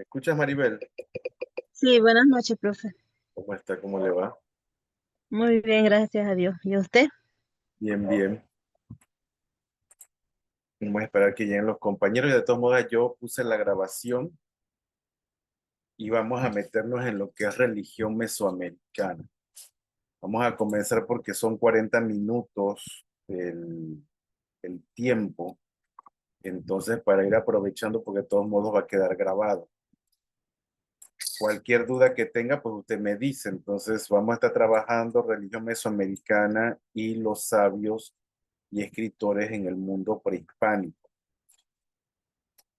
¿Me escuchas, Maribel? Sí, buenas noches, profe. ¿Cómo está? ¿Cómo le va? Muy bien, gracias a Dios. ¿Y usted? Bien, bien. Vamos a esperar que lleguen los compañeros. Y de todos modos, yo puse la grabación y vamos a meternos en lo que es religión mesoamericana. Vamos a comenzar porque son 40 minutos el tiempo. Entonces, para ir aprovechando, porque de todos modos va a quedar grabado. Cualquier duda que tenga, pues usted me dice. Entonces, vamos a estar trabajando religión mesoamericana y los sabios y escritores en el mundo prehispánico.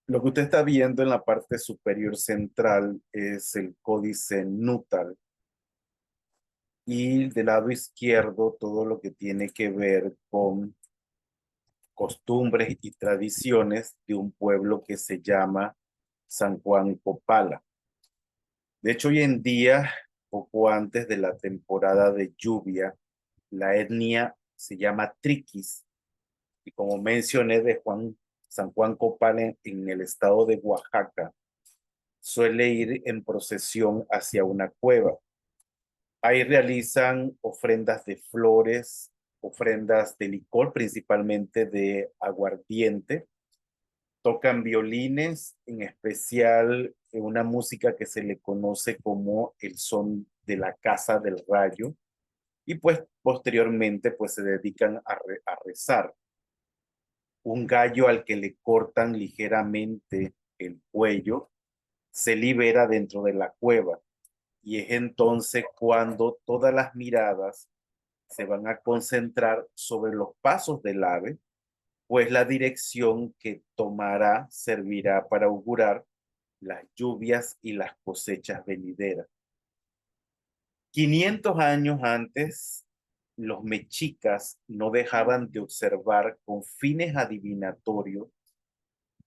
Lo que usted está viendo en la parte superior central es el códice Nutal y del lado izquierdo todo lo que tiene que ver con costumbres y tradiciones de un pueblo que se llama San Juan Copala. De hecho, hoy en día, poco antes de la temporada de lluvia, la etnia se llama Triquis y como mencioné de San Juan Copala en el estado de Oaxaca, suele ir en procesión hacia una cueva. Ahí realizan ofrendas de flores, ofrendas de licor, principalmente de aguardiente. Tocan violines, en especial una música que se le conoce como el son de la Casa del Rayo. Y pues posteriormente pues se dedican a rezar. Un gallo al que le cortan ligeramente el cuello se libera dentro de la cueva. Y es entonces cuando todas las miradas se van a concentrar sobre los pasos del ave, pues la dirección que tomará servirá para augurar las lluvias y las cosechas venideras. 500 años antes, los mexicas no dejaban de observar con fines adivinatorios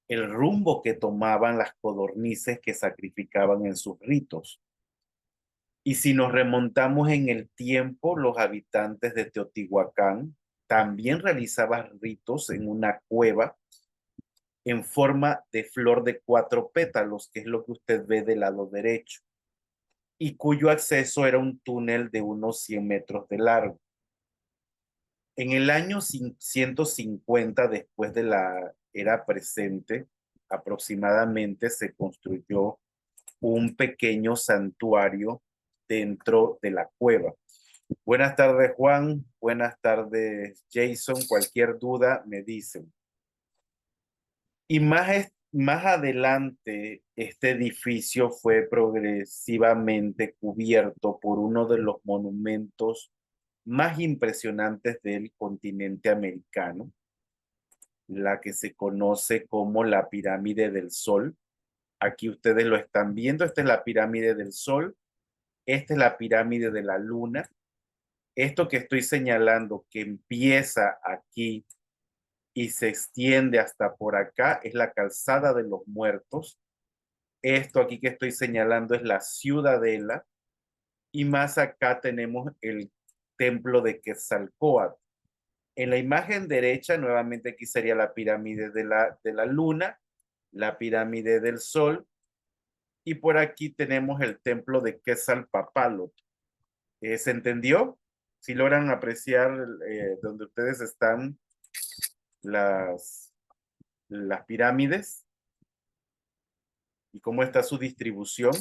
el rumbo que tomaban las codornices que sacrificaban en sus ritos. Y si nos remontamos en el tiempo, los habitantes de Teotihuacán también realizaban ritos en una cueva en forma de flor de 4 pétalos, que es lo que usted ve del lado derecho, y cuyo acceso era un túnel de unos 100 metros de largo. En el año 150 después de la era presente, aproximadamente se construyó un pequeño santuario dentro de la cueva. Buenas tardes, Juan. Buenas tardes, Jason. Cualquier duda me dicen. Y más adelante, este edificio fue progresivamente cubierto por uno de los monumentos más impresionantes del continente americano, la que se conoce como la Pirámide del Sol. Aquí ustedes lo están viendo. Esta es la Pirámide del Sol. Esta es la Pirámide de la Luna. Esto que estoy señalando, que empieza aquí y se extiende hasta por acá, es la calzada de los muertos. Esto aquí que estoy señalando es la ciudadela. Y más acá tenemos el templo de Quetzalcóatl. En la imagen derecha, nuevamente aquí sería la pirámide de la luna, la pirámide del sol, y por aquí tenemos el templo de Quetzalpapalot. ¿Se entendió? Si logran apreciar donde ustedes están las, las pirámides y cómo está su distribución,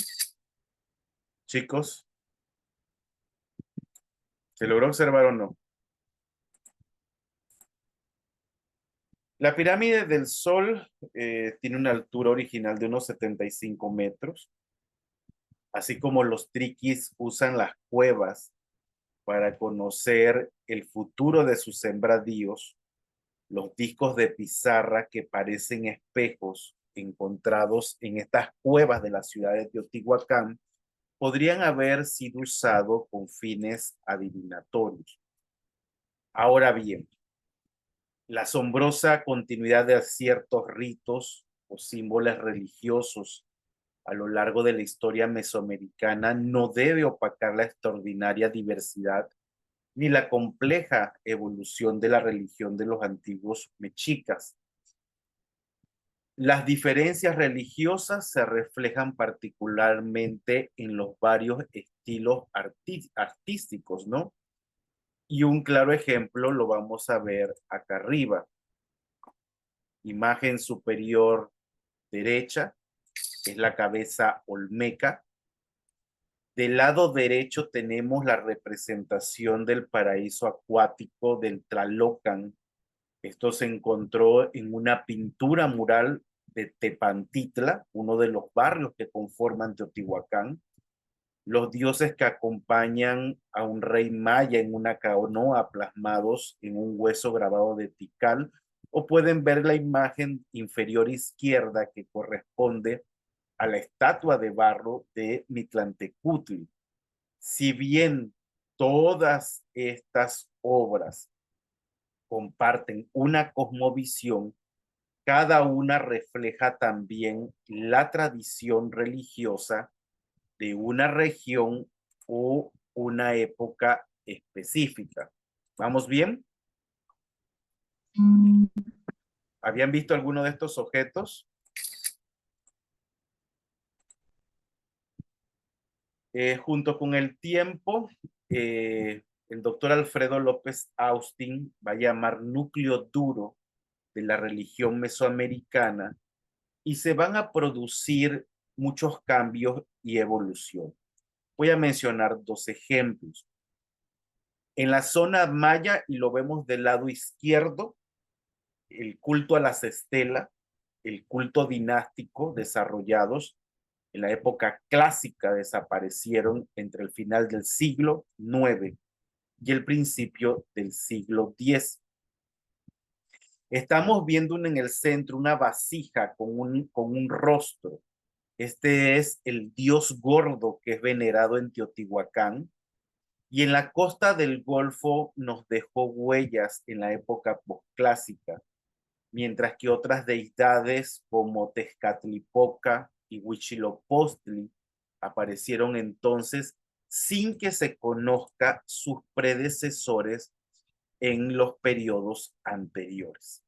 chicos, ¿se logró observar o no? La pirámide del Sol tiene una altura original de unos 75 metros, así como los triquis usan las cuevas para conocer el futuro de sus sembradíos. Los discos de pizarra que parecen espejos encontrados en estas cuevas de la ciudad de Teotihuacán podrían haber sido usados con fines adivinatorios. Ahora bien, la asombrosa continuidad de ciertos ritos o símbolos religiosos a lo largo de la historia mesoamericana no debe opacar la extraordinaria diversidad ni la compleja evolución de la religión de los antiguos mexicas. Las diferencias religiosas se reflejan particularmente en los varios estilos artísticos, ¿no? Y un claro ejemplo lo vamos a ver acá arriba. Imagen superior derecha es la cabeza olmeca. Del lado derecho tenemos la representación del paraíso acuático del Tlalocan. Esto se encontró en una pintura mural de Tepantitla, uno de los barrios que conforman Teotihuacán. Los dioses que acompañan a un rey maya en una canoa plasmados en un hueso grabado de Tikal, o pueden ver la imagen inferior izquierda que corresponde a la estatua de barro de Mitlantecutli. Si bien todas estas obras comparten una cosmovisión, cada una refleja también la tradición religiosa de una región o una época específica. ¿Vamos bien? ¿Habían visto alguno de estos objetos? Junto con el tiempo, el doctor Alfredo López Austin va a llamar núcleo duro de la religión mesoamericana y se van a producir muchos cambios y evolución. Voy a mencionar dos ejemplos. En la zona maya, y lo vemos del lado izquierdo, el culto a las estelas, el culto dinástico desarrollados en la época clásica desaparecieron entre el final del siglo IX y el principio del siglo X. Estamos viendo en el centro una vasija con un rostro. Este es el dios gordo que es venerado en Teotihuacán. Y en la costa del Golfo nos dejó huellas en la época posclásica, mientras que otras deidades como Tezcatlipoca y Huitzilopochtli aparecieron entonces sin que se conozca sus predecesores en los periodos anteriores.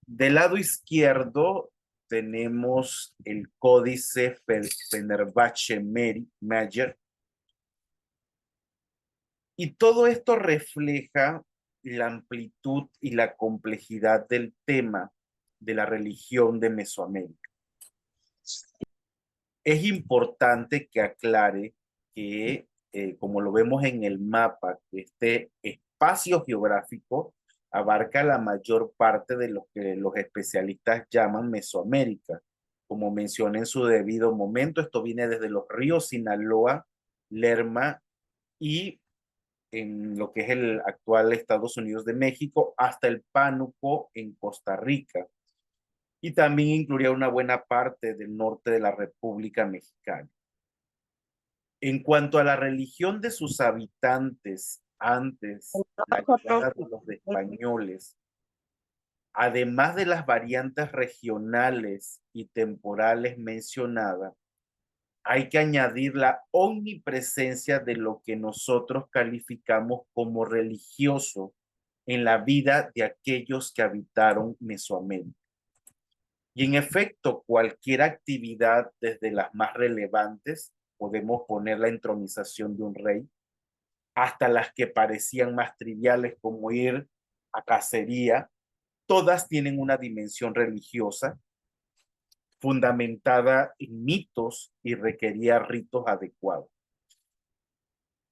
Del lado izquierdo tenemos el códice Fenerbahce Mayer, y todo esto refleja la amplitud y la complejidad del tema de la religión de Mesoamérica. Es importante que aclare que, como lo vemos en el mapa, que este espacio geográfico abarca la mayor parte de lo que los especialistas llaman Mesoamérica. Como mencioné en su debido momento, esto viene desde los ríos Sinaloa, Lerma y en lo que es el actual Estados Unidos de México, hasta el Pánuco en Costa Rica. Y también incluiría una buena parte del norte de la República Mexicana. En cuanto a la religión de sus habitantes antes la llegada de los españoles, además de las variantes regionales y temporales mencionadas, hay que añadir la omnipresencia de lo que nosotros calificamos como religioso en la vida de aquellos que habitaron Mesoamérica. Y en efecto, cualquier actividad, desde las más relevantes, podemos poner la entronización de un rey, hasta las que parecían más triviales como ir a cacería, todas tienen una dimensión religiosa fundamentada en mitos y requería ritos adecuados.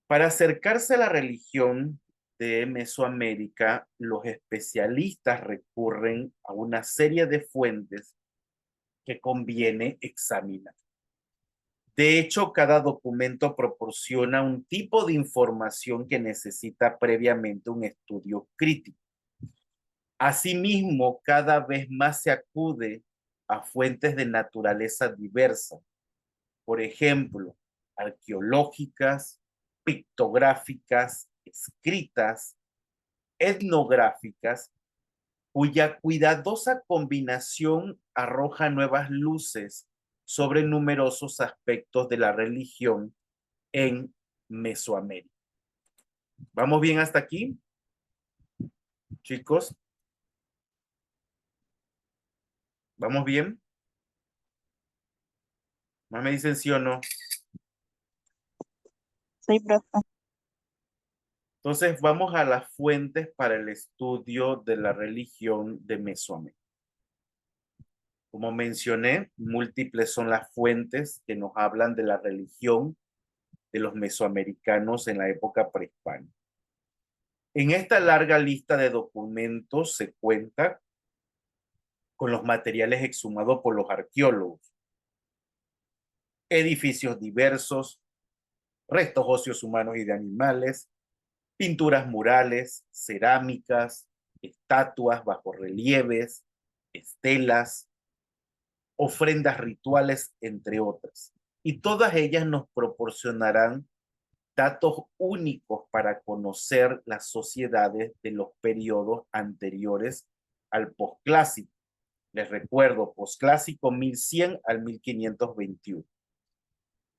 Para acercarse a la religión de Mesoamérica, los especialistas recurren a una serie de fuentes que conviene examinar. De hecho, cada documento proporciona un tipo de información que necesita previamente un estudio crítico. Asimismo, cada vez más se acude a fuentes de naturaleza diversa, por ejemplo, arqueológicas, pictográficas, escritas, etnográficas, cuya cuidadosa combinación arroja nuevas luces sobre numerosos aspectos de la religión en Mesoamérica. ¿Vamos bien hasta aquí, chicos? ¿Vamos bien? ¿Más me dicen sí o no? Sí, profe. Entonces vamos a las fuentes para el estudio de la religión de Mesoamérica. Como mencioné, múltiples son las fuentes que nos hablan de la religión de los mesoamericanos en la época prehispánica. En esta larga lista de documentos se cuenta con los materiales exhumados por los arqueólogos, edificios diversos, restos óseos humanos y de animales, pinturas murales, cerámicas, estatuas, bajorrelieves, estelas, ofrendas rituales, entre otras. Y todas ellas nos proporcionarán datos únicos para conocer las sociedades de los periodos anteriores al posclásico. Les recuerdo, posclásico 1100 al 1521.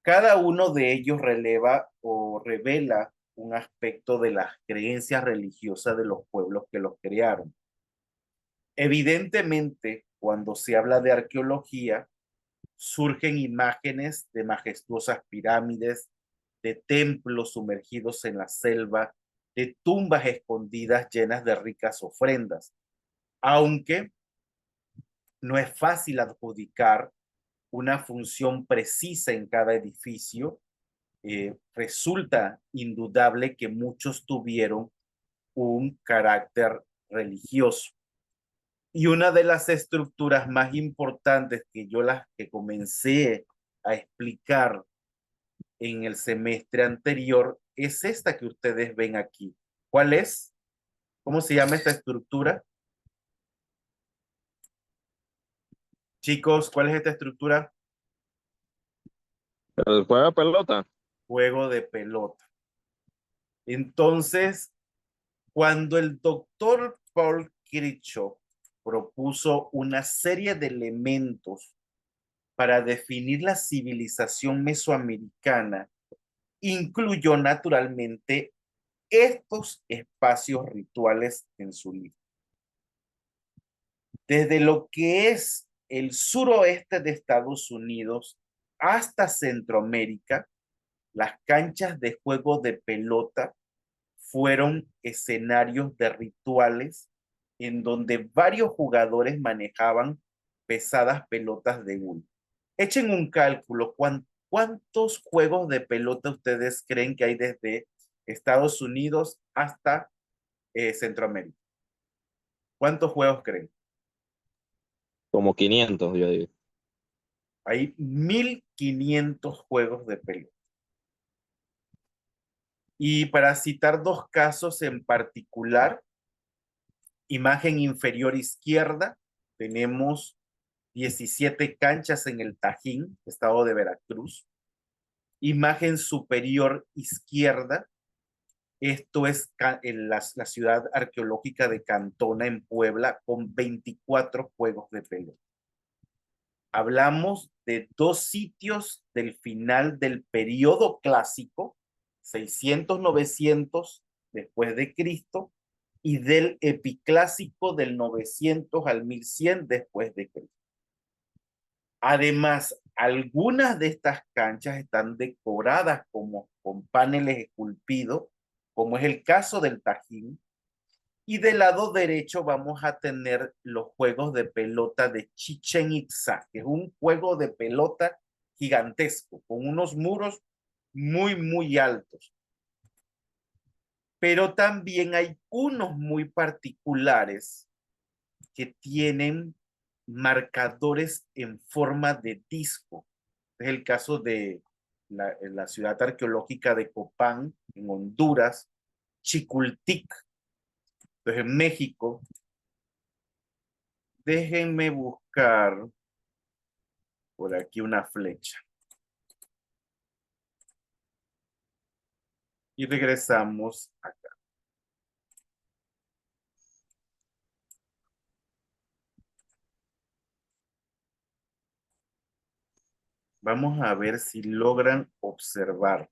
Cada uno de ellos releva o revela un aspecto de las creencias religiosas de los pueblos que los crearon. Evidentemente, cuando se habla de arqueología, surgen imágenes de majestuosas pirámides, de templos sumergidos en la selva, de tumbas escondidas llenas de ricas ofrendas, aunque no es fácil adjudicar una función precisa en cada edificio. Resulta indudable que muchos tuvieron un carácter religioso. Y una de las estructuras más importantes que yo las que comencé a explicar en el semestre anterior es esta que ustedes ven aquí. ¿Cuál es? ¿Cómo se llama esta estructura? Chicos, ¿cuál es esta estructura? El juego de pelota. Juego de pelota. Entonces, cuando el doctor Paul Kirchhoff propuso una serie de elementos para definir la civilización mesoamericana, incluyó naturalmente estos espacios rituales en su libro. Desde lo que es el suroeste de Estados Unidos hasta Centroamérica, las canchas de juego de pelota fueron escenarios de rituales en donde varios jugadores manejaban pesadas pelotas de hule. Echen un cálculo, ¿cuántos juegos de pelota ustedes creen que hay desde Estados Unidos hasta Centroamérica? ¿Cuántos juegos creen? Como 500 yo digo. Hay 1500 juegos de pelota. Y para citar dos casos en particular, imagen inferior izquierda, tenemos 17 canchas en el Tajín, estado de Veracruz. Imagen superior izquierda, esto es en la ciudad arqueológica de Cantona en Puebla, con 24 juegos de pelota. Hablamos de dos sitios del final del periodo clásico, 600-900 después de Cristo, y del epiclásico del 900 al 1100 después de Cristo. Además, algunas de estas canchas están decoradas con paneles esculpidos, como es el caso del Tajín, y del lado derecho vamos a tener los juegos de pelota de Chichén Itzá, que es un juego de pelota gigantesco, con unos muros muy, muy altos. Pero también hay unos muy particulares que tienen marcadores en forma de disco. Es el caso de la ciudad arqueológica de Copán, en Honduras, Chicultic, entonces en México. Déjenme buscar por aquí una flecha. Y regresamos acá. Vamos a ver si logran observar.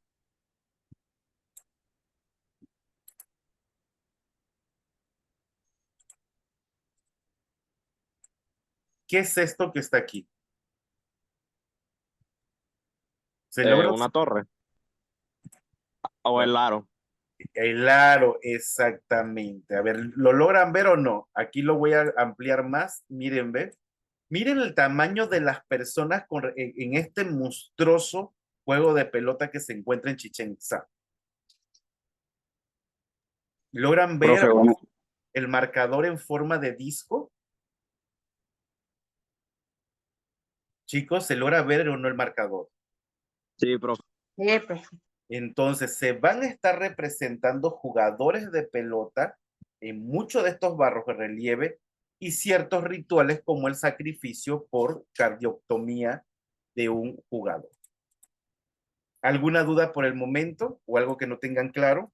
¿Qué es esto que está aquí? ¿Se logra? Una torre. O el aro. El aro, exactamente. A ver, ¿lo logran ver o no? Aquí lo voy a ampliar más. Miren, ¿ve? Miren el tamaño de las personas en este monstruoso juego de pelota que se encuentra en Chichén Itzá. ¿Logran ver Profe, bueno. el marcador en forma de disco? Chicos, ¿se logra ver o no el marcador? Sí, profe. Sí, profe. Entonces, se van a estar representando jugadores de pelota en muchos de estos barros de relieve y ciertos rituales como el sacrificio por cardioctomía de un jugador. ¿Alguna duda por el momento o algo que no tengan claro?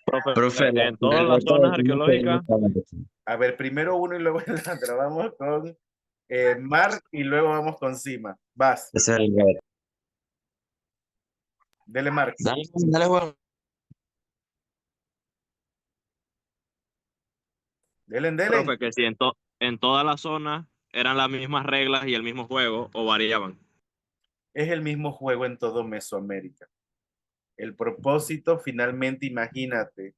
Profe, Profe, en todas las zonas arqueológicas, A ver, primero uno y luego el otro. Vamos con Mark y luego vamos con Sima. Vas, ese es el red. dele Mark. Dale, dale, Juan. Dele. profe, que si en todas las zonas eran las mismas reglas y el mismo juego o variaban. Es el mismo juego en todo Mesoamérica. El propósito, finalmente, imagínate,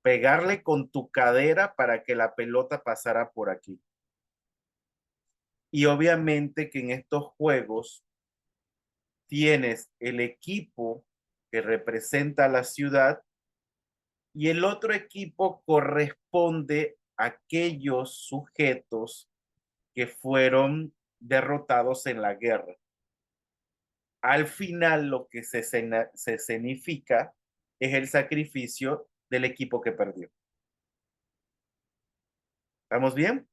pegarle con tu cadera para que la pelota pasara por aquí. Y obviamente que en estos juegos tienes el equipo que representa a la ciudad y el otro equipo corresponde a aquellos sujetos que fueron derrotados en la guerra. Al final lo que se escenifica es el sacrificio del equipo que perdió. ¿Estamos bien?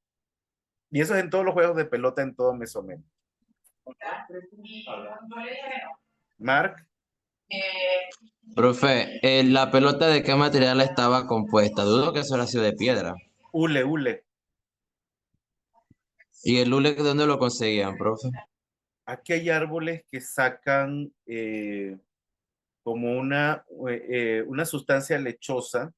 Y eso es en todos los juegos de pelota en todo Mesoamérica. Mark, Profe, ¿la pelota de qué material estaba compuesta? Dudo que eso haya sido de piedra. hule. ¿Y el hule de dónde lo conseguían, profe? Aquí hay árboles que sacan como una sustancia lechosa,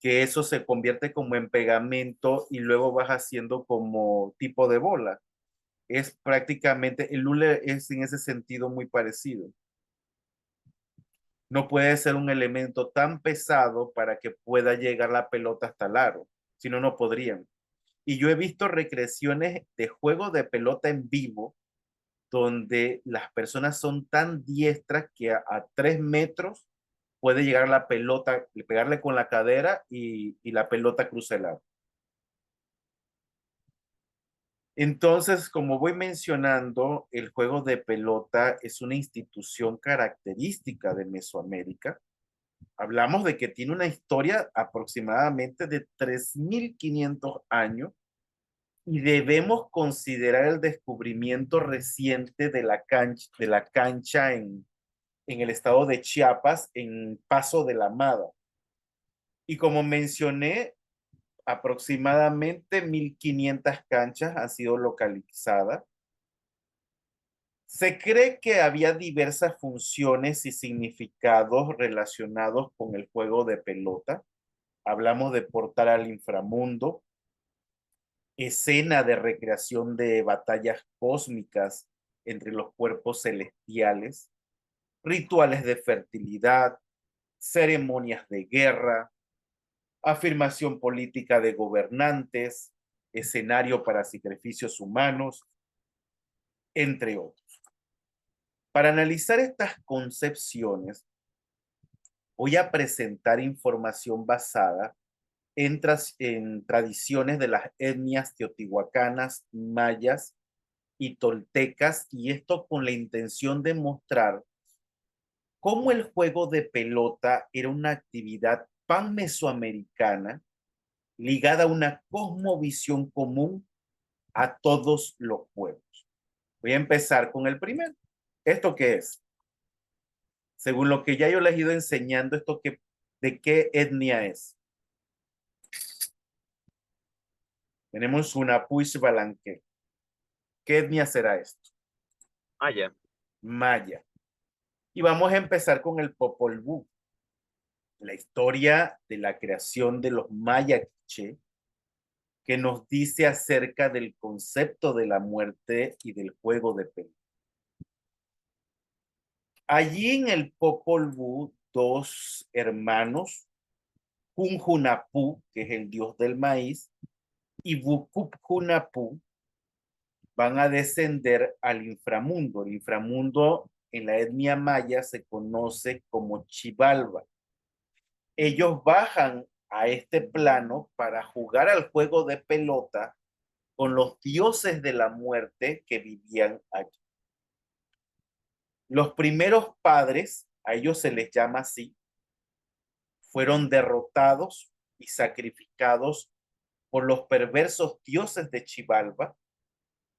que eso se convierte como en pegamento y luego vas haciendo como tipo de bola. Es prácticamente, el hule es en ese sentido muy parecido. No puede ser un elemento tan pesado para que pueda llegar la pelota hasta el aro, si no, no podrían. Y yo he visto recreaciones de juego de pelota en vivo donde las personas son tan diestras que a 3 metros puede llegar la pelota, pegarle con la cadera y la pelota cruza el aro. Entonces, como voy mencionando, el juego de pelota es una institución característica de Mesoamérica. Hablamos de que tiene una historia aproximadamente de 3.500 años y debemos considerar el descubrimiento reciente de la cancha en el estado de Chiapas, en Paso de la Amada. Y como mencioné, aproximadamente 1.500 canchas han sido localizadas. Se cree que había diversas funciones y significados relacionados con el juego de pelota. Hablamos de portal al inframundo, escena de recreación de batallas cósmicas entre los cuerpos celestiales, rituales de fertilidad, ceremonias de guerra, afirmación política de gobernantes, escenario para sacrificios humanos, entre otros. Para analizar estas concepciones, voy a presentar información basada en tradiciones de las etnias teotihuacanas, mayas y toltecas, y esto con la intención de mostrar cómo el juego de pelota era una actividad pan-mesoamericana ligada a una cosmovisión común a todos los pueblos. Voy a empezar con el primero. ¿Esto qué es? Según lo que ya yo les he ido enseñando, ¿de qué etnia es? Tenemos una Puishbalanque. ¿Qué etnia será esto? Ah, ya. Maya. Y vamos a empezar con el Popol Vuh. La historia de la creación de los maya quiché que nos dice acerca del concepto de la muerte y del juego de pelota. Allí en el Popol Vuh, dos hermanos, Hunhunapú, que es el dios del maíz, y Vucupjunapú, van a descender al inframundo. El inframundo en la etnia maya se conoce como Xibalba. Ellos bajan a este plano para jugar al juego de pelota con los dioses de la muerte que vivían allí. Los primeros padres, a ellos se les llama así, fueron derrotados y sacrificados por los perversos dioses de Xibalba,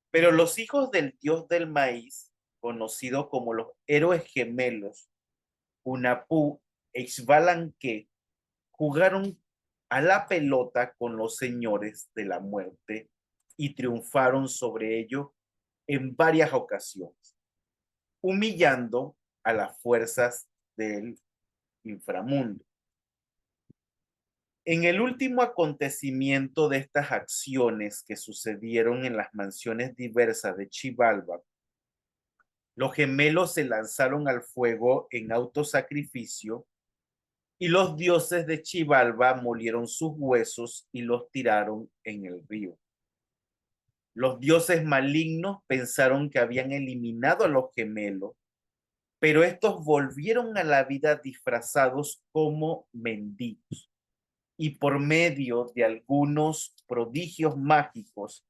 pero los hijos del dios del maíz, conocidos como los héroes gemelos, Hunapú e Xbalanque, jugaron a la pelota con los señores de la muerte y triunfaron sobre ellos en varias ocasiones, humillando a las fuerzas del inframundo. En el último acontecimiento de estas acciones que sucedieron en las mansiones diversas de Xibalba, los gemelos se lanzaron al fuego en autosacrificio y los dioses de Xibalba molieron sus huesos y los tiraron en el río. Los dioses malignos pensaron que habían eliminado a los gemelos, pero estos volvieron a la vida disfrazados como mendigos y por medio de algunos prodigios mágicos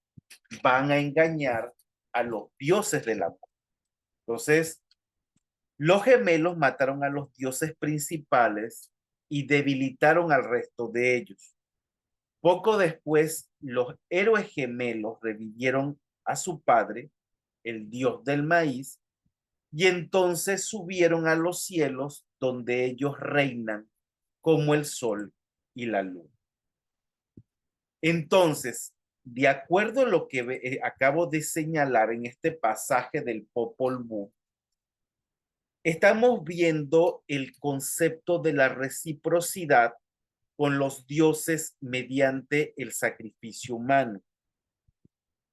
van a engañar a los dioses del amor. Entonces, los gemelos mataron a los dioses principales y debilitaron al resto de ellos. Poco después, los héroes gemelos revivieron a su padre, el dios del maíz, y entonces subieron a los cielos donde ellos reinan como el sol y la luna. Entonces, de acuerdo a lo que acabo de señalar en este pasaje del Popol Vuh, estamos viendo el concepto de la reciprocidad con los dioses mediante el sacrificio humano.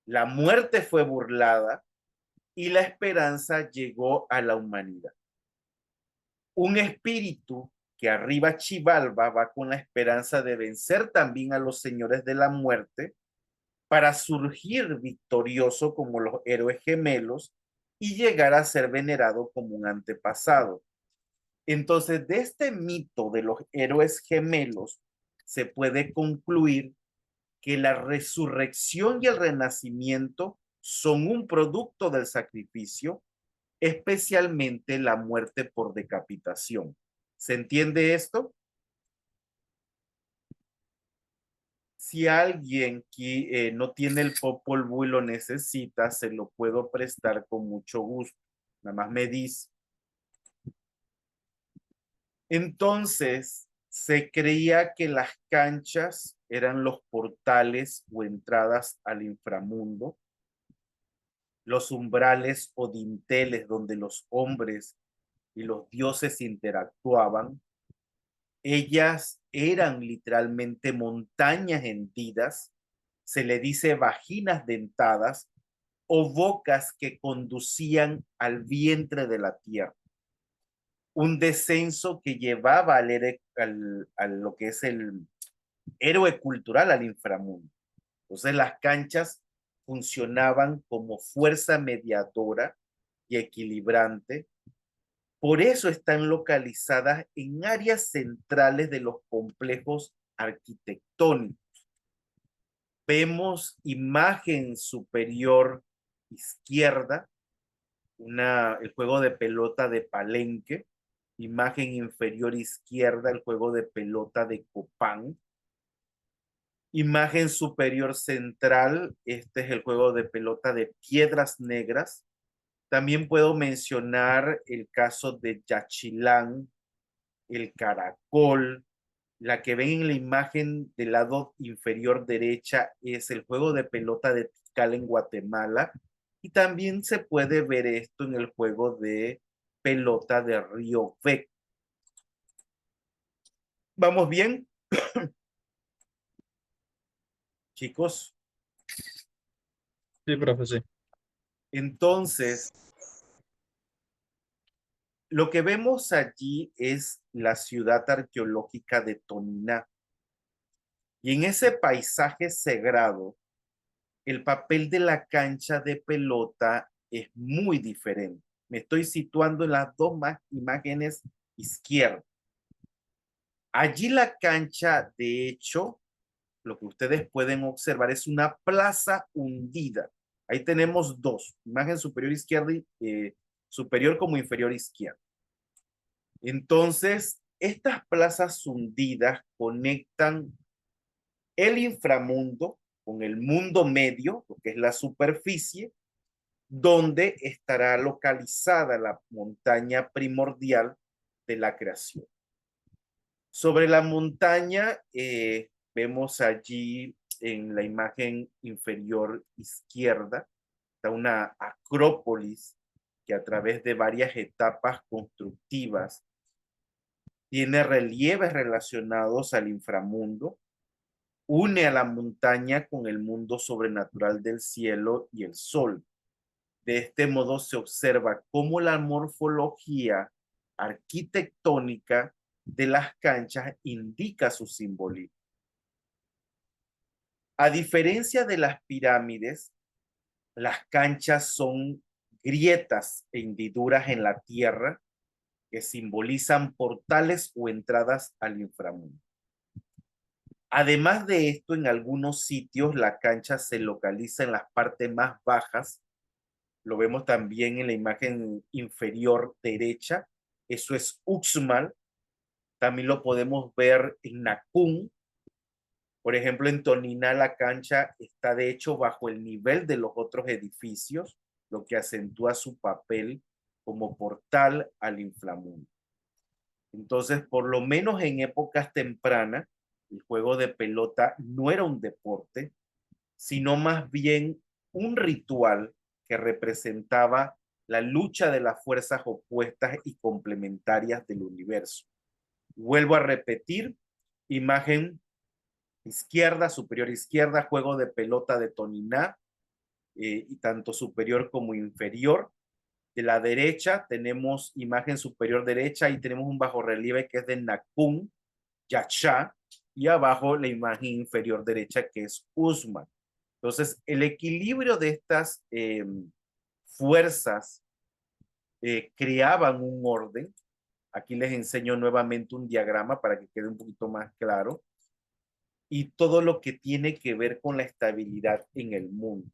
La muerte fue burlada y la esperanza llegó a la humanidad. Un espíritu que arriba Xibalba va con la esperanza de vencer también a los señores de la muerte para surgir victorioso como los héroes gemelos y llegar a ser venerado como un antepasado. Entonces, de este mito de los héroes gemelos se puede concluir que la resurrección y el renacimiento son un producto del sacrificio, especialmente la muerte por decapitación. ¿Se entiende esto? Si alguien que no tiene el Popol Vuh y lo necesita, se lo puedo prestar con mucho gusto. Nada más me dice. Entonces, se creía que las canchas eran los portales o entradas al inframundo, los umbrales o dinteles donde los hombres y los dioses interactuaban. Ellas eran literalmente montañas hendidas, se le dice vaginas dentadas o bocas que conducían al vientre de la tierra. Un descenso que llevaba a lo que es el héroe cultural al inframundo. Entonces las canchas funcionaban como fuerza mediadora y equilibrante. Por eso están localizadas en áreas centrales de los complejos arquitectónicos. Vemos imagen superior izquierda, el juego de pelota de Palenque, imagen inferior izquierda, el juego de pelota de Copán, imagen superior central, este es el juego de pelota de Piedras Negras. También puedo mencionar el caso de Yaxchilán, el Caracol. La que ven en la imagen del lado inferior derecha es el juego de pelota de Tikal en Guatemala. Y también se puede ver esto en el juego de pelota de Río Bec. ¿Vamos bien? Chicos, Sí, profe, sí. entonces, lo que vemos allí es la ciudad arqueológica de Toniná. Y en ese paisaje sagrado, el papel de la cancha de pelota es muy diferente. Me estoy situando en las dos imágenes izquierdas. Allí la cancha, de hecho, lo que ustedes pueden observar es una plaza hundida. Ahí tenemos dos, imagen superior izquierda y superior como inferior izquierda. Entonces, estas plazas hundidas conectan el inframundo con el mundo medio, lo que es la superficie, donde estará localizada la montaña primordial de la creación. Sobre la montaña vemos allí en la imagen inferior izquierda, está una acrópolis que a través de varias etapas constructivas tiene relieves relacionados al inframundo, une a la montaña con el mundo sobrenatural del cielo y el sol. De este modo se observa cómo la morfología arquitectónica de las canchas indica su simbolismo. A diferencia de las pirámides, las canchas son grietas e hendiduras en la tierra que simbolizan portales o entradas al inframundo. Además de esto, en algunos sitios la cancha se localiza en las partes más bajas. Lo vemos también en la imagen inferior derecha. Eso es Uxmal. También lo podemos ver en Nacún. Por ejemplo, en Toniná la cancha está de hecho bajo el nivel de los otros edificios, lo que acentúa su papel como portal al inframundo. Entonces, por lo menos en épocas tempranas, el juego de pelota no era un deporte, sino más bien un ritual que representaba la lucha de las fuerzas opuestas y complementarias del universo. Vuelvo a repetir, imagen izquierda, superior izquierda, juego de pelota de Toniná, y tanto superior como inferior. De la derecha tenemos imagen superior derecha y tenemos un bajorrelieve que es de Nacún, Yachá, y abajo la imagen inferior derecha que es Usman. Entonces, el equilibrio de estas fuerzas creaban un orden. Aquí les enseño nuevamente un diagrama para que quede un poquito más claro. Y todo lo que tiene que ver con la estabilidad en el mundo.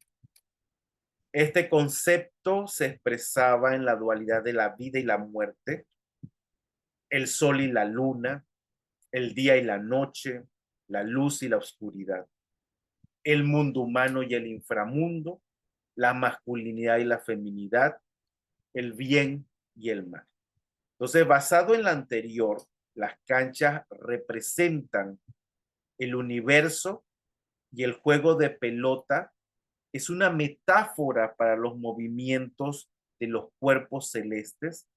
Este concepto se expresaba en la dualidad de la vida y la muerte, el sol y la luna, el día y la noche, la luz y la oscuridad, el mundo humano y el inframundo, la masculinidad y la feminidad, el bien y el mal. Entonces, basado en la anterior, las canchas representan el universo y el juego de pelota es una metáfora para los movimientos de los cuerpos celestes,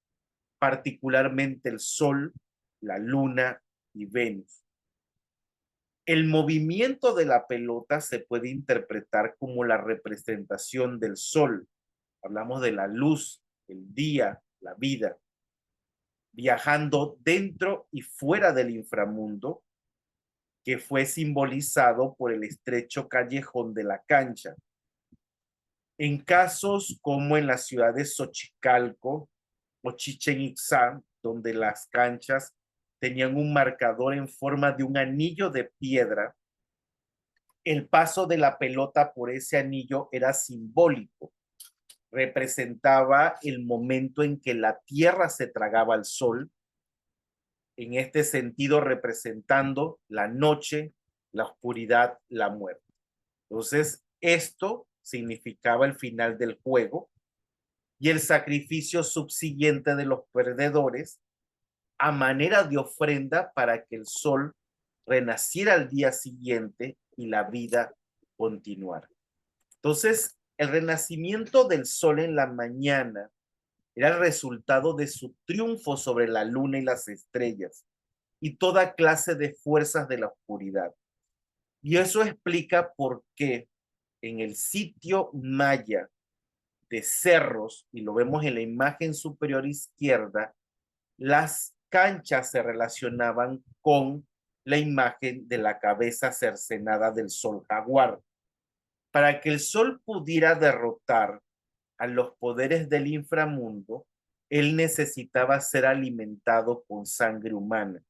particularmente el Sol, la Luna y Venus. El movimiento de la pelota se puede interpretar como la representación del Sol. Hablamos de la luz, el día, la vida, viajando dentro y fuera del inframundo, que fue simbolizado por el estrecho callejón de la cancha. En casos como en la ciudad de Xochicalco o Chichén Itzá, donde las canchas tenían un marcador en forma de un anillo de piedra, el paso de la pelota por ese anillo era simbólico. Representaba el momento en que la tierra se tragaba al sol, en este sentido representando la noche, la oscuridad, la muerte. Entonces, esto significaba el final del juego y el sacrificio subsiguiente de los perdedores a manera de ofrenda para que el sol renaciera al día siguiente y la vida continuara. Entonces, el renacimiento del sol en la mañana era el resultado de su triunfo sobre la luna y las estrellas y toda clase de fuerzas de la oscuridad. Y eso explica por qué en el sitio maya de Cerros, y lo vemos en la imagen superior izquierda, las canchas se relacionaban con la imagen de la cabeza cercenada del sol jaguar. Para que el sol pudiera derrotar a los poderes del inframundo, él necesitaba ser alimentado con sangre humana,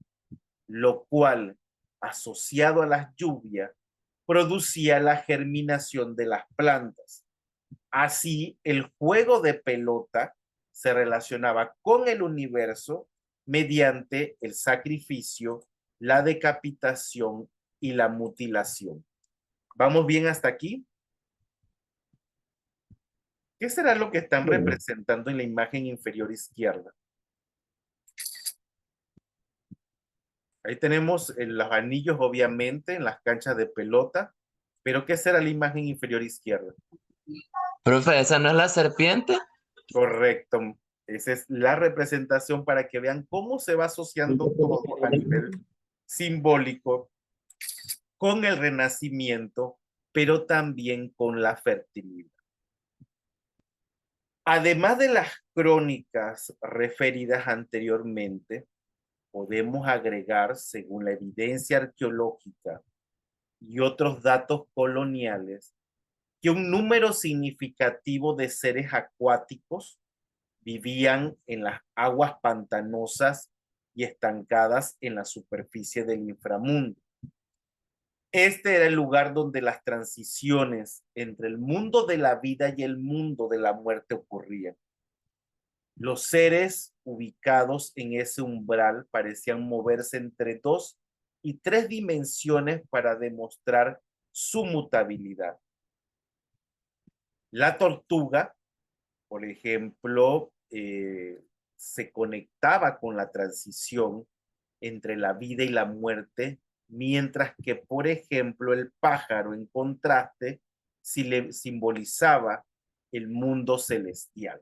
lo cual, asociado a las lluvias, producía la germinación de las plantas. Así, el juego de pelota se relacionaba con el universo mediante el sacrificio, la decapitación y la mutilación. ¿Vamos bien hasta aquí? ¿Qué será lo que están representando en la imagen inferior izquierda? Ahí tenemos los anillos, obviamente, en las canchas de pelota, pero ¿qué será la imagen inferior izquierda? Profe, ¿esa no es la serpiente? Correcto. Esa es la representación para que vean cómo se va asociando todo a nivel simbólico con el renacimiento, pero también con la fertilidad. Además de las crónicas referidas anteriormente, podemos agregar, según la evidencia arqueológica y otros datos coloniales, que un número significativo de seres acuáticos vivían en las aguas pantanosas y estancadas en la superficie del inframundo. Este era el lugar donde las transiciones entre el mundo de la vida y el mundo de la muerte ocurrían. Los seres ubicados en ese umbral parecían moverse entre 2 y 3 dimensiones para demostrar su mutabilidad. La tortuga, por ejemplo, se conectaba con la transición entre la vida y la muerte, mientras que, por ejemplo, el pájaro, en contraste, simbolizaba el mundo celestial.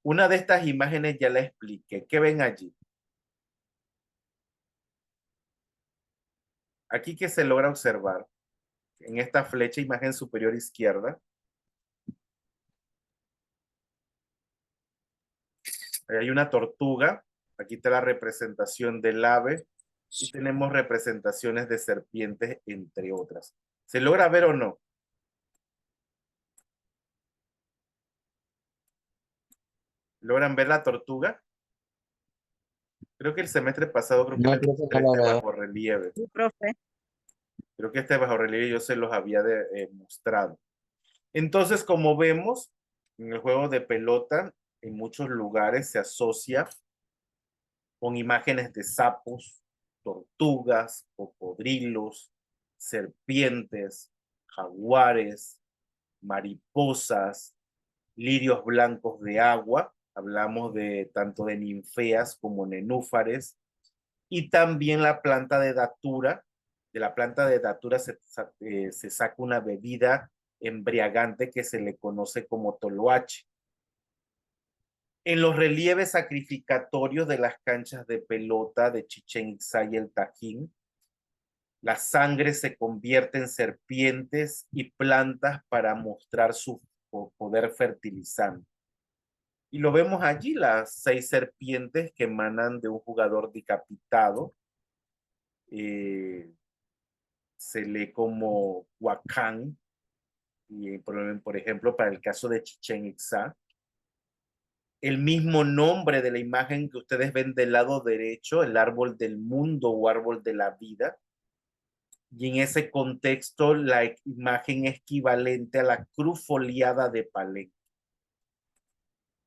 Una de estas imágenes ya la expliqué. ¿Qué ven allí? Aquí que se logra observar, en esta flecha, imagen superior izquierda, hay una tortuga, aquí está la representación del ave, y tenemos representaciones de serpientes, entre otras. ¿Se logra ver o no? ¿Logran ver la tortuga? Creo que el semestre pasado creo que No, les profe, mostré no este la veo. bajo relieve. Sí, profe. Creo que este bajo relieve yo se los había mostrado. Entonces, como vemos, en el juego de pelota, en muchos lugares se asocia con imágenes de sapos, tortugas, cocodrilos, serpientes, jaguares, mariposas, lirios blancos de agua. Hablamos de tanto de ninfeas como nenúfares. Y también la planta de datura. De la planta de datura se saca una bebida embriagante que se le conoce como toloache. En los relieves sacrificatorios de las canchas de pelota de Chichén Itzá y el Tajín, la sangre se convierte en serpientes y plantas para mostrar su poder fertilizante. Y lo vemos allí, las 6 serpientes que emanan de un jugador decapitado. Se lee como Huacán, y por ejemplo, para el caso de Chichén Itzá, el mismo nombre de la imagen que ustedes ven del lado derecho, el árbol del mundo o árbol de la vida. Y en ese contexto, la imagen es equivalente a la cruz foliada de Palenque.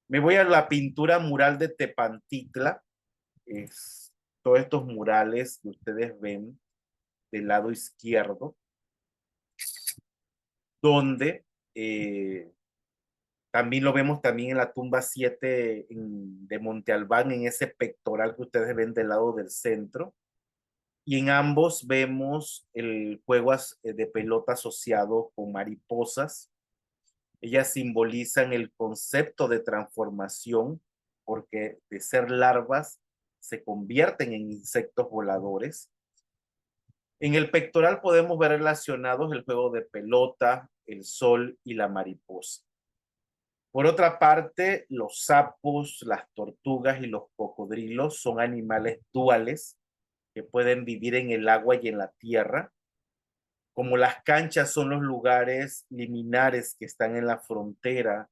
Me voy a la pintura mural de Tepantitla. Es todos estos murales que ustedes ven del lado izquierdo, donde también lo vemos también en la tumba 7 de Monte Albán, en ese pectoral que ustedes ven del lado del centro. Y en ambos vemos el juego de pelota asociado con mariposas. Ellas simbolizan el concepto de transformación, porque de ser larvas se convierten en insectos voladores. En el pectoral podemos ver relacionados el juego de pelota, el sol y la mariposa. Por otra parte, los sapos, las tortugas y los cocodrilos son animales duales que pueden vivir en el agua y en la tierra. Como las canchas son los lugares liminares que están en la frontera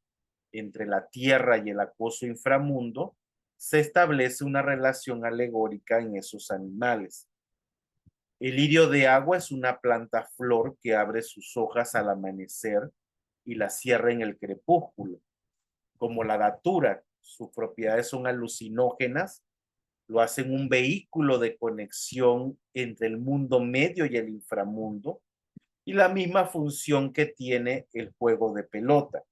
entre la tierra y el acuoso inframundo, se establece una relación alegórica en esos animales. El lirio de agua es una planta flor que abre sus hojas al amanecer y las cierra en el crepúsculo. Como la datura, sus propiedades son alucinógenas, lo hacen un vehículo de conexión entre el mundo medio y el inframundo, y la misma función que tiene el juego de pelota.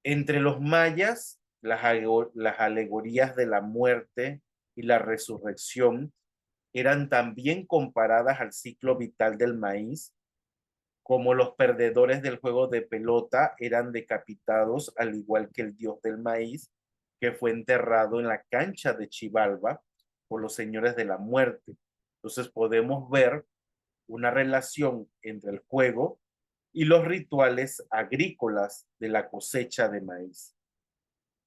Entre los mayas, las alegorías de la muerte y la resurrección eran también comparadas al ciclo vital del maíz, como los perdedores del juego de pelota eran decapitados al igual que el dios del maíz, que fue enterrado en la cancha de Xibalba por los señores de la muerte. Entonces podemos ver una relación entre el juego y los rituales agrícolas de la cosecha de maíz.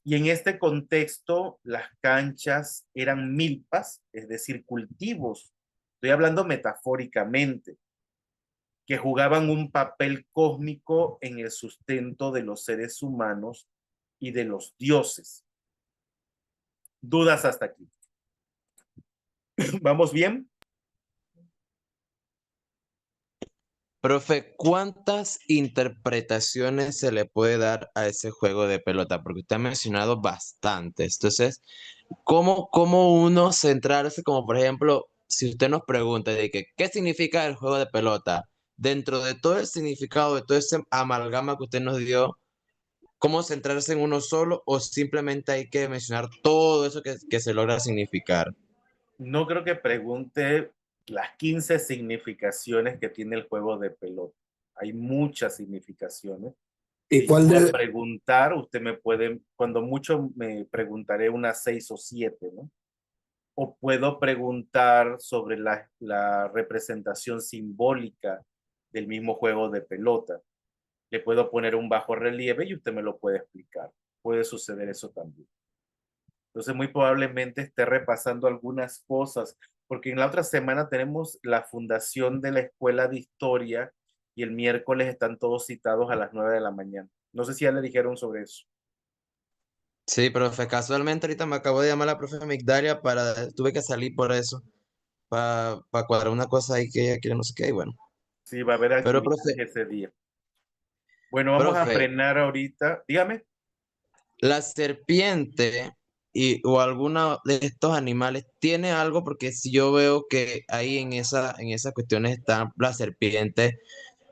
Y en este contexto, las canchas eran milpas, es decir, cultivos. Estoy hablando metafóricamente, que jugaban un papel cósmico en el sustento de los seres humanos y de los dioses. ¿Dudas hasta aquí? ¿Vamos bien? Profe, ¿cuántas interpretaciones se le puede dar a ese juego de pelota? Porque usted ha mencionado bastantes. Entonces, ¿cómo uno centrarse, como por ejemplo, si usted nos pregunta de que, ¿qué significa el juego de pelota? Dentro de todo el significado, de todo ese amalgama que usted nos dio, ¿cómo centrarse en uno solo o simplemente hay que mencionar todo eso que se logra significar? No creo que pregunte las 15 significaciones que tiene el juego de pelota. Hay muchas significaciones. ¿Y Si cuál puedo de, preguntar, usted me puede, cuando mucho me preguntaré unas 6 o 7, ¿no? O puedo preguntar sobre la representación simbólica del mismo juego de pelota. Le puedo poner un bajo relieve y usted me lo puede explicar. Puede suceder eso también. Entonces, muy probablemente esté repasando algunas cosas, porque en la otra semana tenemos la fundación de la Escuela de Historia y el miércoles están todos citados a las 9 de la mañana. No sé si ya le dijeron sobre eso. Sí, profe, casualmente ahorita me acabó de llamar la profe Migdalia tuve que salir por eso, para cuadrar una cosa ahí que ella quiere no sé qué, y bueno. Sí, va a haber Pero, profe, actividades ese día. Bueno, vamos a profe, frenar ahorita. Dígame. la serpiente o alguno de estos animales tiene algo, porque si yo veo que ahí en esas cuestiones está la serpiente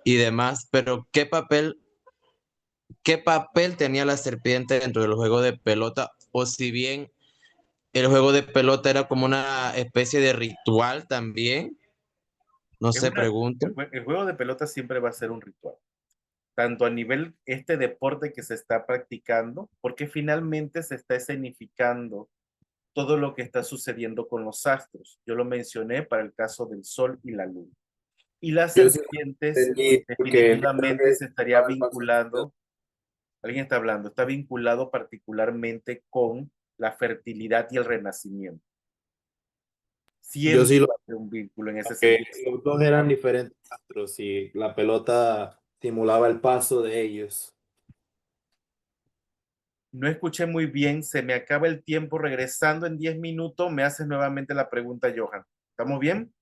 y demás, pero qué papel tenía la serpiente dentro del juego de pelota? O si bien el juego de pelota era como una especie de ritual también, no Es se una, pregunto. el juego de pelota siempre va a ser un ritual, tanto a nivel este deporte que se está practicando, porque finalmente se está escenificando todo lo que está sucediendo con los astros. Yo lo mencioné para el caso del Sol y la Luna. Y las yo sí serpientes entendí, porque creo definitivamente que se estaría para el paso- vinculado, alguien está hablando, está vinculado particularmente con la fertilidad y el renacimiento. yo Siempre sí lo va a ser un vínculo en ese que sentido. los dos eran diferentes astros y la pelota simulaba el paso de ellos. No escuché muy bien, se me acaba el tiempo. Regresando en 10 minutos, me haces nuevamente la pregunta, Johan. ¿Estamos bien?